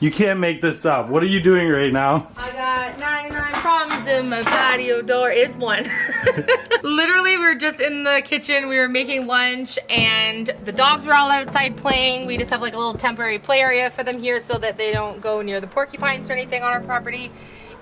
You can't make this up. What are you doing right now? I got 99 problems in my patio door. Is one. Literally, we were just in the kitchen. We were making lunch and the dogs were all outside playing. We just have like a little temporary play area for them here so that they don't go near the porcupines or anything on our property.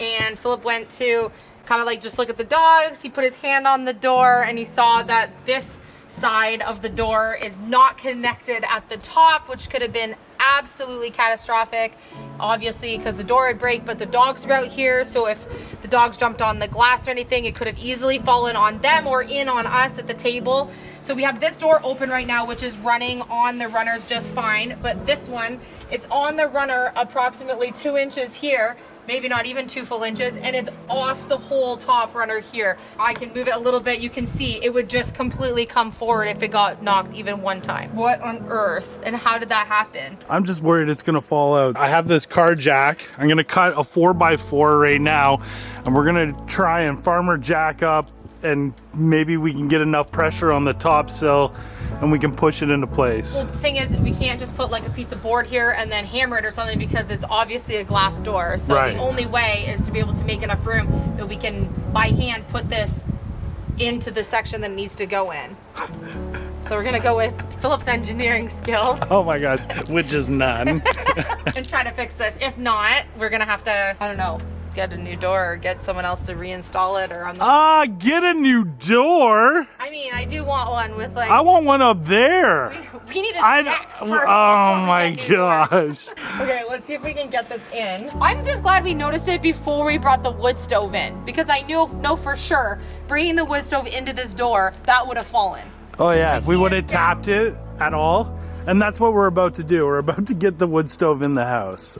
And Philip went to kind of like just look at the dogs. He put his hand on the door and he saw that this side of the door is not connected at the top, which could have been absolutely catastrophic, obviously, because the door would break, but the dogs were out here, so if the dogs jumped on the glass or anything, it could have easily fallen on them or in on us at the table. So we have this door open right now, which is running on the runners just fine, but this one, it's on the runner approximately 2 inches here, maybe not even 2 full inches, and it's off the whole top runner here. I can move it a little bit. You can see it would just completely come forward if it got knocked even one time. What on earth? And how did that happen? I'm just worried it's gonna fall out. I have this car jack. I'm gonna cut a 4x4 right now, and we're gonna try and farmer jack up, and maybe we can get enough pressure on the top sill and we can push it into place. Well, the thing is, we can't just put like a piece of board here and then hammer it or something because it's obviously a glass door. So right. The only way is to be able to make enough room that we can, by hand, put this into the section that it needs to go in. So we're gonna go with Philip's engineering skills. Oh my God, which is none. And try to fix this. If not, we're gonna have to, I don't know, get a new door or get someone else to reinstall it, or on the get a new door. I mean, I do want one with like, I want one up there. we need a deck first. Oh my gosh. Okay, let's see if we can get this in. I'm just glad we noticed it before we brought the wood stove in, because I know for sure bringing the wood stove into this door, that would have fallen. Oh yeah, if we would have tapped it at all. And that's what we're about to do. We're about to get the wood stove in the house.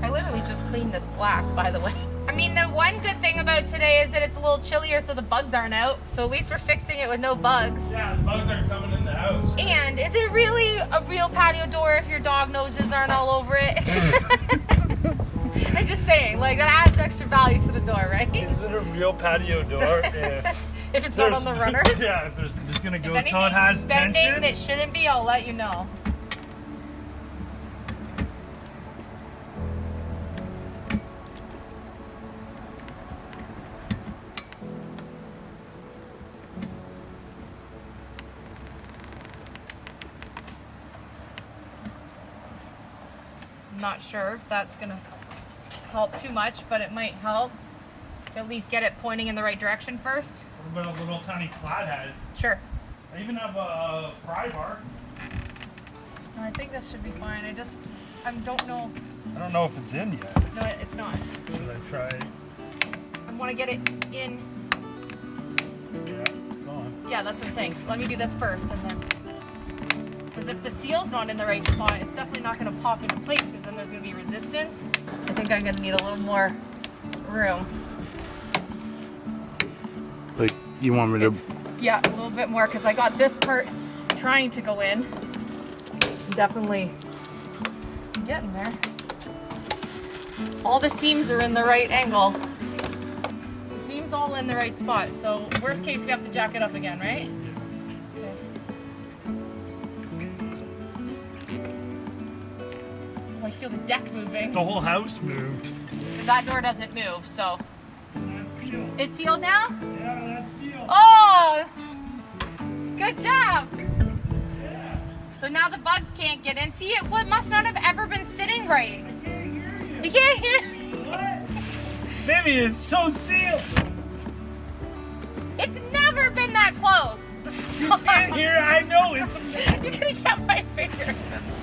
I literally just cleaned this glass, by the way. I mean, the one good thing about today is that it's a little chillier, so the bugs aren't out. So at least we're fixing it with no bugs. Yeah, the bugs aren't coming in the house. Right? And is it really a real patio door if your dog noses aren't all over it? I'm just saying, like, that adds extra value to the door, right? Is it a real patio door if it's not on the runners? Yeah, if there's just gonna go if until it has bending tension. that shouldn't be, I'll let you know. I'm not sure if that's gonna help too much, but it might help. At least get it pointing in the right direction first. What about a little tiny flathead? Sure. I even have a pry bar. I think this should be fine. I don't know. I don't know if it's in yet. No, it's not. Should I try? I want to get it in. Yeah, it's on. Yeah, that's what I'm saying. Let me do this first, and then. Because if the seal's not in the right spot, it's definitely not going to pop into place, because then there's going to be resistance. I think I'm going to need a little more room. Like, you want me to? Yeah, a little bit more, because I got this part trying to go in. Definitely getting there. All the seams are in the right angle. The seam's all in the right spot, so worst case we have to jack it up again, right? Okay. Oh, I feel the deck moving. The whole house moved. That door doesn't move, so. It's sealed now? Yeah, that's sealed. Oh! Good job! Yeah. So now the bugs can't get in. See, it must not have ever been sitting right. I can't hear you. You can't hear me? What? Baby, it's so sealed. It's never been that close. Stop. You can't hear it. I know it's. You're gonna get my fingers.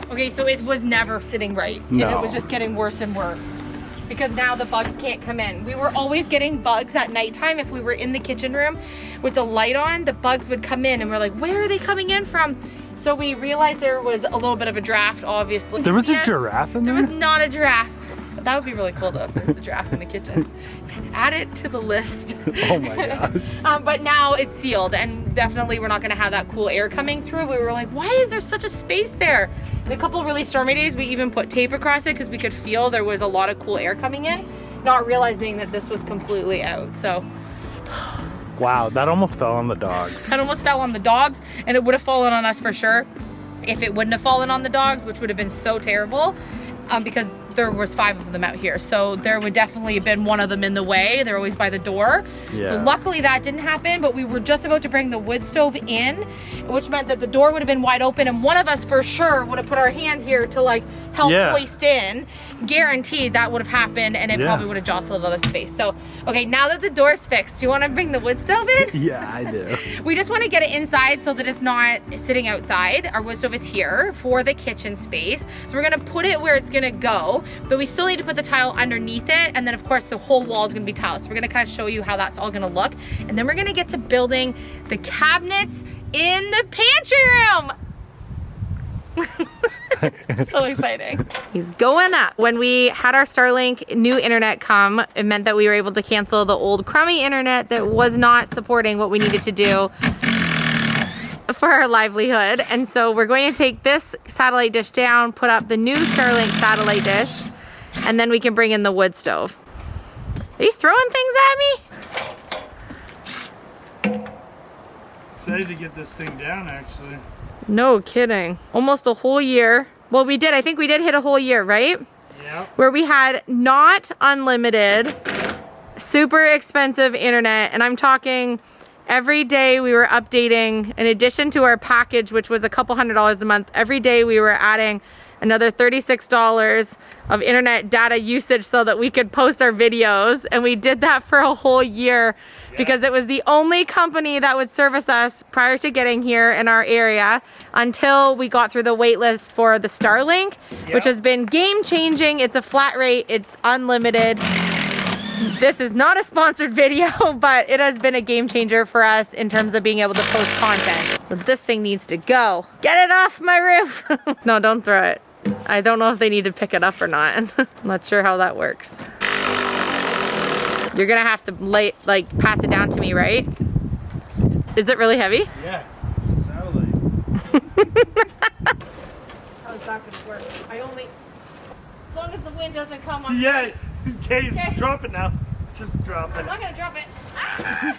Okay, so it was never sitting right. No. And it was just getting worse and worse. Because now the bugs can't come in. We were always getting bugs at nighttime. If we were in the kitchen room with the light on, the bugs would come in and we're like, where are they coming in from? So we realized there was a little bit of a draft, obviously. There was a giraffe in there? There was not a giraffe. But that would be really cool though if there's a giraffe in the kitchen. Add it to the list. Oh my gosh. But now it's sealed, and definitely we're not gonna have that cool air coming through. We were like, why is there such a space there? In a couple really stormy days, we even put tape across it because we could feel there was a lot of cool air coming in, not realizing that this was completely out. So Wow, that almost fell on the dogs. that almost fell on the dogs, and it would have fallen on us for sure if it wouldn't have fallen on the dogs, which would have been so terrible, because there was 5 of them out here. So there would definitely have been one of them in the way. They're always by the door. Yeah. So luckily that didn't happen, but we were just about to bring the wood stove in, which meant that the door would have been wide open and one of us for sure would have put our hand here to like help hoist in. Guaranteed that would have happened, and it probably would have jostled out of space. So, okay, now that the door's fixed, do you want to bring the wood stove in? Yeah, I do. We just want to get it inside so that it's not sitting outside. Our wood stove is here for the kitchen space. So we're gonna put it where it's gonna go, but we still need to put the tile underneath it. And then of course the whole wall is gonna be tile. So we're gonna kind of show you how that's all gonna look. And then we're gonna get to building the cabinets in the pantry room. So exciting. He's going up. When we had our Starlink new internet come, it meant that we were able to cancel the old crummy internet that was not supporting what we needed to do for our livelihood. And so we're going to take this satellite dish down, put up the new Starlink satellite dish, and then we can bring in the wood stove. Are you throwing things at me? Excited to get this thing down, actually. No kidding. Almost a whole year. Well, we did. I think we did hit a whole year, right? Yeah. Where we had not unlimited, super expensive internet. And I'm talking every day we were updating, in addition to our package, which was a couple $100s a month, every day we were adding another $36 of internet data usage so that we could post our videos. And we did that for a whole year because it was the only company that would service us prior to getting here in our area until we got through the wait list for the Starlink, which has been game changing. It's a flat rate, it's unlimited. This is not a sponsored video, but it has been a game changer for us in terms of being able to post content. So this thing needs to go. Get it off my roof. No, don't throw it. I don't know if they need to pick it up or not. I'm not sure how that works. You're gonna have to pass it down to me, right? Is it really heavy? Yeah, it's a satellite. How's that gonna work? As long as the wind doesn't come on. Yeah, okay, drop it now. Just drop it. I'm not gonna drop it. Ah!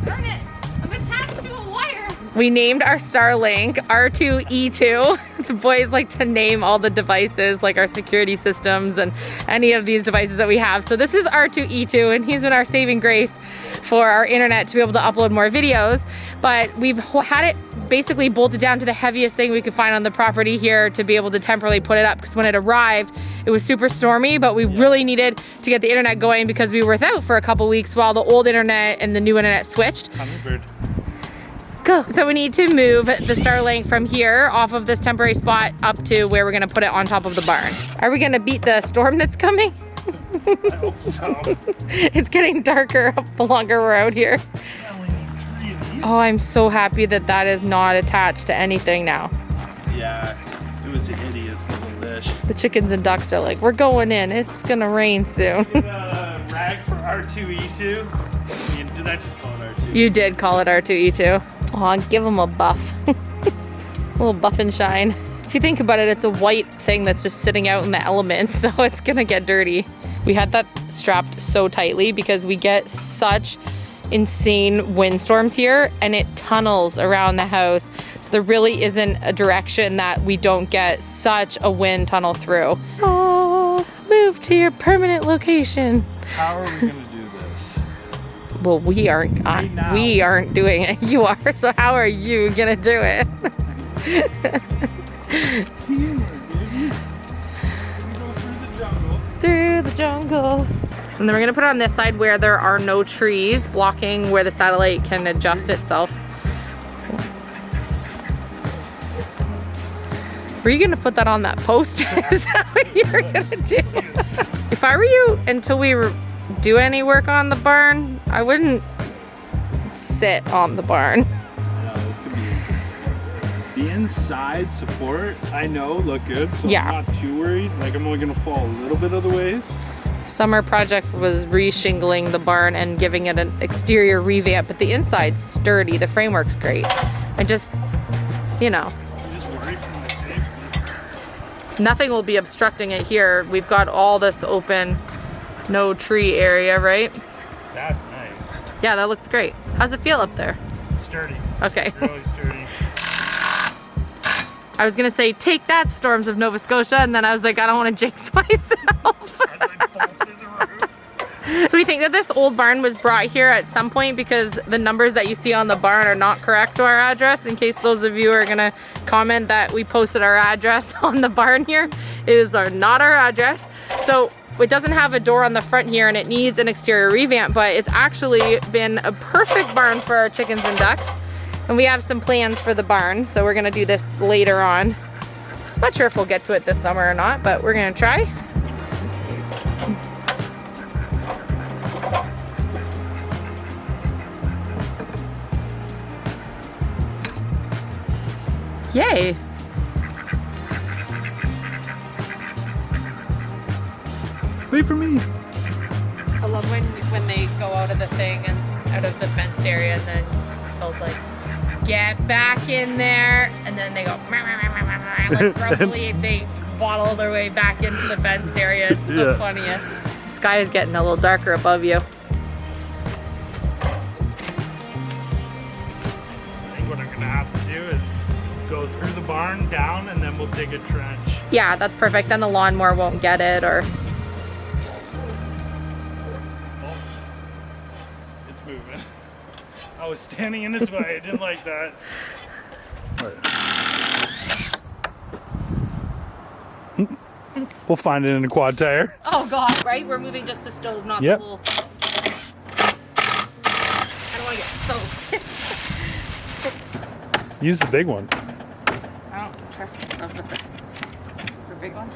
Darn it! I'm attached to a wire. We named our Starlink R2E2. The boys like to name all the devices, like our security systems and any of these devices that we have. So this is R2E2, and he's been our saving grace for our internet to be able to upload more videos. But we've had it basically bolted down to the heaviest thing we could find on the property here to be able to temporarily put it up, because when it arrived it was super stormy, but we really needed to get the internet going because we were without for a couple weeks while the old internet and the new internet switched. Hummingbird. Go. So we need to move the Starlink from here off of this temporary spot up to where we're gonna put it on top of the barn. Are we gonna beat the storm that's coming? I hope so. It's getting darker the longer we're out here. Oh, I'm so happy that that is not attached to anything now. Yeah, it was a hideous little dish. The chickens and ducks are like, we're going in. It's gonna rain soon. Rag for R2E2. I mean, did I just call it R2? You did call it R2E2. Oh, give them a buff. A little buff and shine. If you think about it, it's a white thing that's just sitting out in the elements, so it's gonna get dirty. We had that strapped so tightly because we get such insane windstorms here, and it tunnels around the house, so there really isn't a direction that we don't get such a wind tunnel through. Oh, move to your permanent location. How are we gonna do this? Well, we aren't doing it. You are, so how are you gonna do it? Teamwork, baby. We go through the jungle. Through the jungle. And then we're gonna put it on this side where there are no trees blocking where the satellite can adjust itself. Were you gonna put that on that post? Is that what you were gonna do? If I were you, until we do any work on the barn, I wouldn't sit on the barn. Yeah, this could be the inside support. I know look good, so Yeah. I'm not too worried. Like I'm only gonna fall a little bit of the ways. Summer project was re-shingling the barn and giving it an exterior revamp, but the inside's sturdy. The framework's great. I just, you know, I'm just worried for my safety. nothing will be obstructing it here. We've got all this open, no tree area, right? That's nice. Yeah, that looks great. How's it feel up there? Sturdy. Okay. Really sturdy. I was gonna say, take that, storms of Nova Scotia, and then I was like, I don't want to jinx myself. As I fall through the roof. So we think that this old barn was brought here at some point because the numbers that you see on the barn are not correct to our address. In case those of you are gonna comment that we posted our address on the barn here, it is not our address. So it doesn't have a door on the front here and it needs an exterior revamp, but it's actually been a perfect barn for our chickens and ducks. And we have some plans for the barn, so we're gonna do this later on. Not sure if we'll get to it this summer or not, but we're gonna try. Yay! Wait for me. I love when they go out of the thing and out of the fenced area, and then Phil's like, get back in there, and then they go like grumpily, they waddle their way back into the fenced area. It's the funniest. The sky is getting a little darker above you. I think what I'm gonna have to do is go through the barn, down, and then we'll dig a trench. Yeah, that's perfect. Then the lawnmower won't get it, or It's moving. I was standing in its way. I didn't like that. We'll find it in a quad tire. oh god, right? We're moving just the stove, not Yep. the whole. I don't want to get soaked. Use the big one. I don't trust myself with the super big one.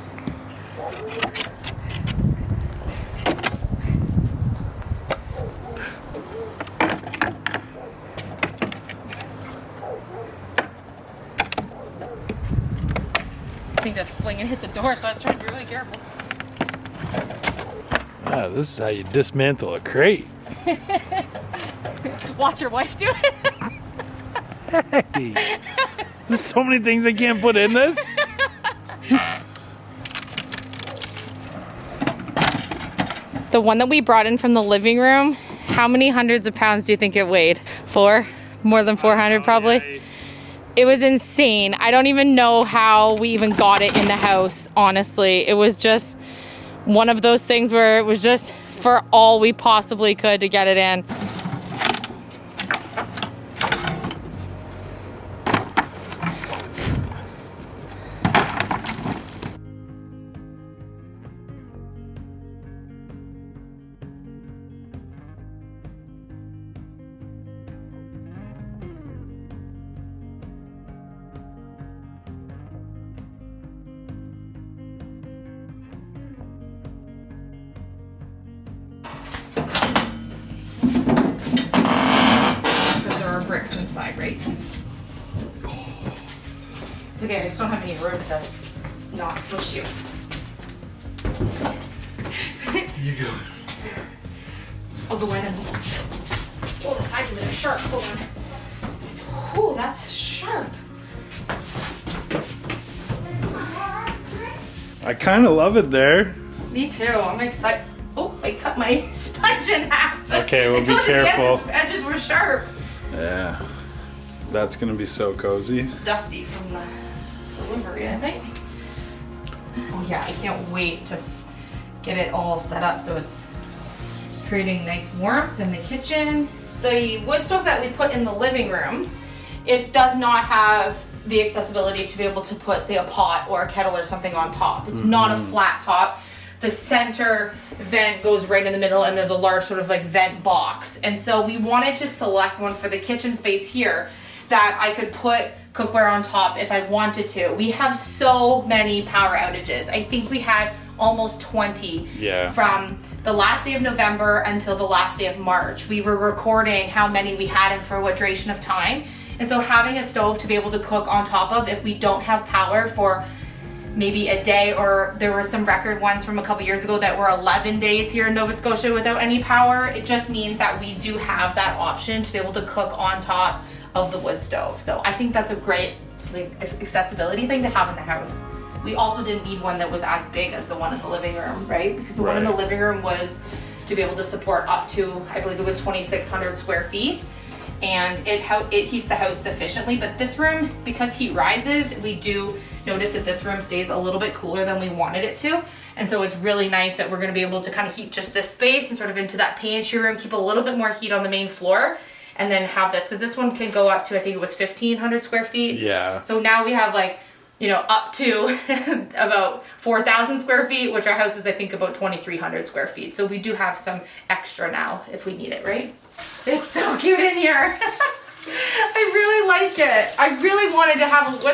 I think that's fling and hit the door, so I was trying to be really careful. Ah, this is how you dismantle a crate. Watch your wife do it. Hey, there's so many things I can't put in this. The one that we brought in from the living room, how many hundreds of pounds do you think it weighed? 4? More than 400 probably? Yeah, It was insane. I don't even know how we even got it in the house, honestly. It was just one of those things where it was just for all we possibly could to get it in. Because there are bricks inside, right? It's okay, I just don't have any room to not smush you. you go. I'll go in and just... Oh, the sides of it are sharp. Hold on. Oh, that's sharp. I kind of love it there. Me too. I'm excited. Oh, I cut my sponge in half. Okay, well, I told be you the careful. edges were sharp. Yeah, that's gonna be so cozy. Dusty from the delivery, I think. Oh yeah, I can't wait to get it all set up so it's creating nice warmth in the kitchen. The wood stove that we put in the living room, it does not have the accessibility to be able to put, say, a pot or a kettle or something on top. It's not a flat top. The center vent goes right in the middle and there's a large sort of like vent box. And so we wanted to select one for the kitchen space here that I could put cookware on top if I wanted to. We have so many power outages. I think we had almost 20 from the last day of November until the last day of March. We were recording how many we had and for what duration of time. And so having a stove to be able to cook on top of if we don't have power for maybe a day, or there were some record ones from a couple years ago that were 11 days here in Nova Scotia without any power, it just means that we do have that option to be able to cook on top of the wood stove. So I think that's a great accessibility thing to have in the house. We also didn't need one that was as big as the one in the living room, right? Because the one in the living room was to be able to support up to, I believe it was 2,600 square feet. and it heats the house sufficiently. But this room, because heat rises, we do notice that this room stays a little bit cooler than we wanted it to. And so it's really nice that we're gonna be able to kind of heat just this space and sort of into that pantry room, keep a little bit more heat on the main floor, and then have this, because this one can go up to, I think it was 1,500 square feet. Yeah. So now we have like, you know, up to about 4,000 square feet, which our house is, I think, about 2,300 square feet. So we do have some extra now if we need it, right? It's so cute in here. I really like it. I really wanted to have,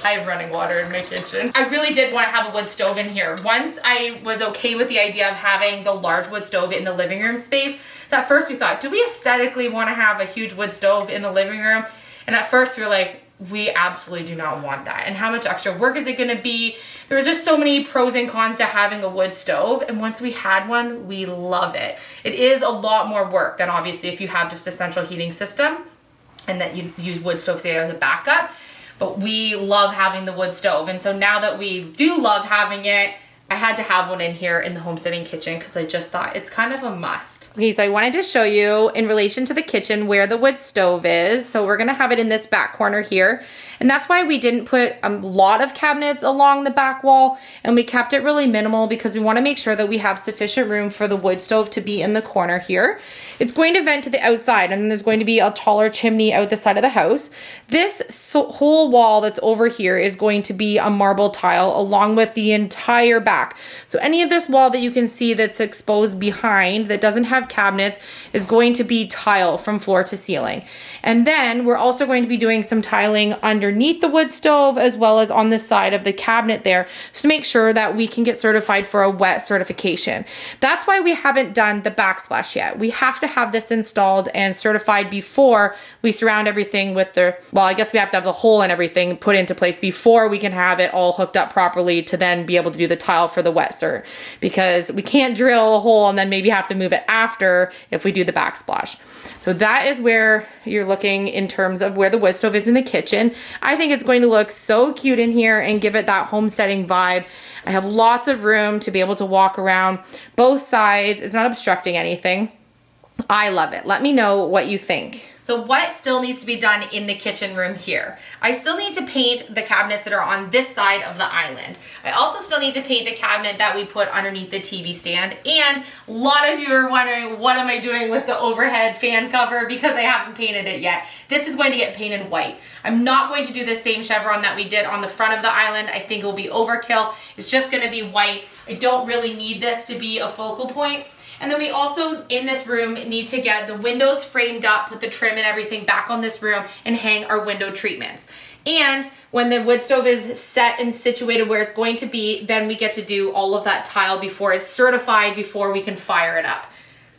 I have running water in my kitchen. I really did want to have a wood stove in here. Once I was okay with the idea of having the large wood stove in the living room space. So at first we thought, do we aesthetically want to have a huge wood stove in the living room? And at first we were like, we absolutely do not want that. And how much extra work is it gonna be? There was just so many pros and cons to having a wood stove. And once we had one, we love it. It is a lot more work than obviously if you have just a central heating system and that you use wood stove say as a backup. But we love having the wood stove. And so now that we do love having it, I had to have one in here in the homesteading kitchen because I just thought it's kind of a must. Okay, so I wanted to show you in relation to the kitchen where the wood stove is. So we're gonna have it in this back corner here. And that's why we didn't put a lot of cabinets along the back wall, and we kept it really minimal because we wanna make sure that we have sufficient room for the wood stove to be in the corner here. It's going to vent to the outside, and then there's going to be a taller chimney out the side of the house. This whole wall that's over here is going to be a marble tile along with the entire back. So any of this wall that you can see that's exposed behind that doesn't have cabinets is going to be tile from floor to ceiling. And then we're also going to be doing some tiling underneath the wood stove as well as on the side of the cabinet there, just to make sure that we can get certified for a wet certification. That's why we haven't done the backsplash yet. We have to have this installed and certified before we surround everything with I guess we have to have the hole and everything put into place before we can have it all hooked up properly to then be able to do the tile for the wet cert, because we can't drill a hole and then maybe have to move it after if we do the backsplash. So that is where you're looking in terms of where the wood stove is in the kitchen. I think it's going to look so cute in here and give it that homesteading vibe. I have lots of room to be able to walk around both sides. It's not obstructing anything. I love it. Let me know what you think. So what still needs to be done in the kitchen room here? I still need to paint the cabinets that are on this side of the island. I also still need to paint the cabinet that we put underneath the TV stand. And a lot of you are wondering, what am I doing with the overhead fan cover? Because I haven't painted it yet. This is going to get painted white. I'm not going to do the same chevron that we did on the front of the island. I think it will be overkill. It's just gonna be white. I don't really need this to be a focal point. And then we also, in this room, need to get the windows framed up, put the trim and everything back on this room, and hang our window treatments. And when the wood stove is set and situated where it's going to be, then we get to do all of that tile before it's certified, before we can fire it up.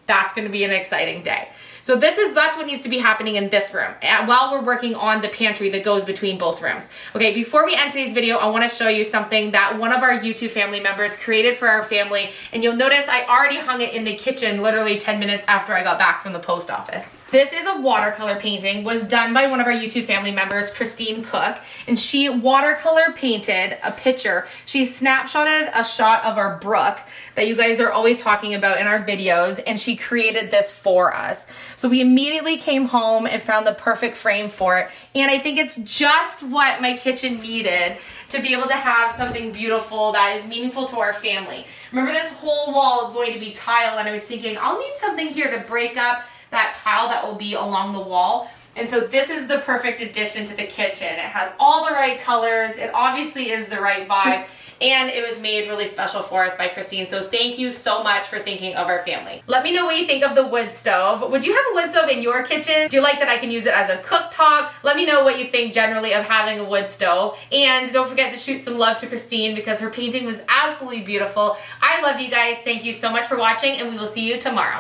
That's gonna be an exciting day. So that's what needs to be happening in this room while we're working on the pantry that goes between both rooms. Okay, before we end today's video, I wanna show you something that one of our YouTube family members created for our family. And you'll notice I already hung it in the kitchen literally 10 minutes after I got back from the post office. This is a watercolor painting, was done by one of our YouTube family members, Christine Cook. And she watercolor painted a picture. She snapshotted a shot of our brook that you guys are always talking about in our videos, and she created this for us. So we immediately came home and found the perfect frame for it, and I think it's just what my kitchen needed to be able to have something beautiful that is meaningful to our family. Remember, this whole wall is going to be tile, and I was thinking I'll need something here to break up that tile that will be along the wall. And so this is the perfect addition to the kitchen. It has all the right colors, it obviously is the right vibe, and it was made really special for us by Christine. So thank you so much for thinking of our family. Let me know what you think of the wood stove. Would you have a wood stove in your kitchen? Do you like that I can use it as a cooktop? Let me know what you think generally of having a wood stove. And don't forget to shoot some love to Christine because her painting was absolutely beautiful. I love you guys. Thank you so much for watching, and we will see you tomorrow.